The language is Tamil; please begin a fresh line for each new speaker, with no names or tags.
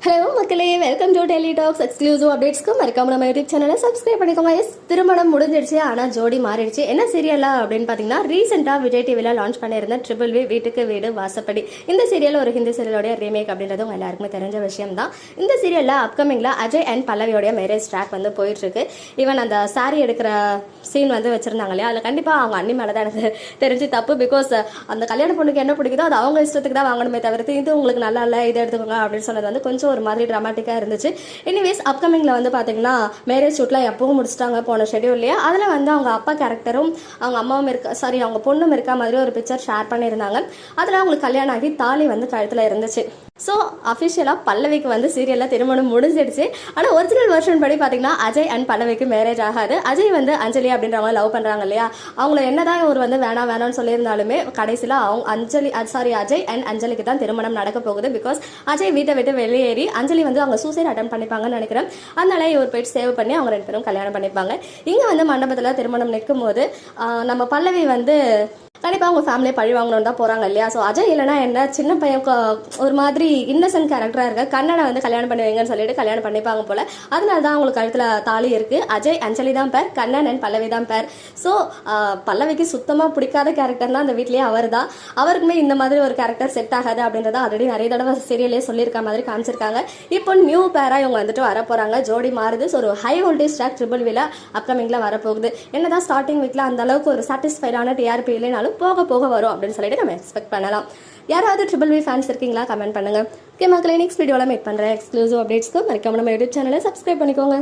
ஹலோ மக்களே, welcome to daily talks. Exclusive அப்டேட்ஸ்க்கு மறக்காம நம்ம யூடியூப் சேனலை சப்ஸ்கிரைப் பண்ணிக்கோங்க. திருமணம் முடிஞ்சிடுச்சு, ஆனால் ஜோடி மாறிடுச்சு. என்ன சீரியலா அப்படின்னு பார்த்தீங்கன்னா, ரீசெண்டாக விஜய் டிவியில் லான்ச் பண்ணியிருந்த ட்ரிபிள் வி வீட்டுக்கு வீடு வாசப்படி. இந்த சீரியல் ஒரு ஹிந்தி சீரியலோடைய ரீமேக் அப்படின்றது உங்க எல்லாருக்குமே தெரிஞ்ச விஷயம் தான். இந்த சீரியலில் அப்கமிங்கில் அஜய் அண்ட் பல்லவியோடைய மேரேஜ் ட்ராக் வந்து போயிட்டு இருக்கு. ஈவன் அந்த சாரி எடுக்கிற சீன் வந்து வச்சிருந்தாங்க இல்லையா, அதில் கண்டிப்பாக அவங்க அண்ணி மேலே தான் எனக்கு தெரிஞ்சு தப்பு. பிகாஸ் அந்த கல்யாண பொண்ணுக்கு என்ன பிடிக்குதோ அது அவங்க இஷ்டத்துக்கு தான் வாங்கணுமே தவிர்த்து இது உங்களுக்கு நல்லா இல்லை இதை எடுத்துக்கோங்க அப்படின்னு சொன்னது வந்து கொஞ்சம் ஒரு மாதிரி ட்ராமாட்டிக்காக இருந்துச்சு. எனிவேஸ் அப்கமிங்கில் வந்து பார்த்தீங்கன்னா மேரேஜ் ஷூட்லாம் எப்பவும் முடிச்சிட்டாங்க போன ஷெடியூல்லையே. அதில் வந்து அவங்க அப்பா கேரக்டரும் அவங்க அம்மாவும் அவங்க பொண்ணும் இருக்கா மாதிரி ஒரு பிக்சர் ஷேர் பண்ணியிருந்தாங்க. அதில் அவங்களுக்கு கல்யாணம் ஆகி தாலி வந்து கழுத்தில் இருந்துச்சு. ஸோ அஃபிஷியலாக பல்லவிக்கு வந்து சீரியலில் திருமணம் முடிஞ்சிடுச்சு. ஆனால் ஒரிஜினல் வெர்ஷன் படி பார்த்தீங்கன்னா அஜய் அண்ட் பல்லவிக்கு மேரேஜ் ஆகாது. அஜய் வந்து அஞ்சலி அப்படின்றவங்க லவ் பண்ணுறாங்க இல்லையா, அவங்கள என்னதான் இவர் வந்து வேணாம்னு சொல்லியிருந்தாலுமே கடைசியில் அவங்க அஜய் அண்ட் அஞ்சலிக்கு தான் திருமணம் நடக்க போகுது. பிகாஸ் அஜய் வீட்டை விட்டு வெளியேறி அஞ்சலி வந்து அவங்க சூசைட் அட்டன் பண்ணிப்பாங்கன்னு நினைக்கிறேன். அதனால இவர் போயிட்டு சேவ் பண்ணி அவங்க ரெண்டு பேரும் கல்யாணம் பண்ணிப்பாங்க. இங்கே வந்து மண்டபத்தில் திருமணம் நிற்கும் போது நம்ம பல்லவி வந்து கண்டிப்பாக அவங்க ஃபேமிலியை பழி வாங்கணும்னு தான் போகிறாங்க இல்லையா. ஸோ அஜய் இல்லைனா என்ன, சின்ன பையன் ஒரு மாதிரி இன்னசென்ட் கேரக்டராக இருக்க கண்ணனை வந்து கல்யாணம் பண்ணி வைங்கன்னு சொல்லிட்டு கல்யாணம் பண்ணிப்பாங்க போல. அதனால தான் அவங்களுக்கு கழுத்தில் தாலி இருக்குது. அஜய் அஞ்சலி தான் பேர், கண்ணன் அண்ட் பல்லவி தான் பேர். ஸோ பல்லவிக்கு சுத்தமாக பிடிக்காத கேரக்டர்னா அந்த வீட்லேயே அவர் தான். அவருக்குமே இந்த மாதிரி ஒரு கேரக்டர் செட் ஆகாது அப்படின்றத ஆல்ரெடி நிறைய தடவை சீரியலே சொல்லியிருக்க மாதிரி காமிச்சிருக்காங்க. இப்போ நியூ பேராக இவங்க வந்துட்டு வர போகிறாங்க, ஜோடி மாறுது. ஸோ ஒரு ஹை வோல்டேஜ் ட்ராக் ட்ரிபிள் வில அப்கமிங்கில் வரப்போகுது. என்னதான் ஸ்டார்டிங் வீக்கில் அந்த அளவுக்கு ஒரு சாட்டிஸ்ஃபைடான டிஆர்பி இல்லைனாலும் போக போக வரும் அப்படின்னு சொல்லிட்டு நம்ம எக்ஸ்பெக்ட் பண்ணலாம். யாராவது ட்ரிபிள் வி ஃபேன்ஸ் இருக்கீங்களா, கமெண்ட் பண்ணுங்க. ஓகே மக்களே, நெக்ஸ்ட் வீடியோவில் மீட் பண்ணுறேன். எக்ஸ்க்ளூசிவ் அப்டேட்ஸ்க்கு மறக்காம நம்ம யூடியூப் சேனலை சப்ஸ்கிரைப் பண்ணிக்கோங்க.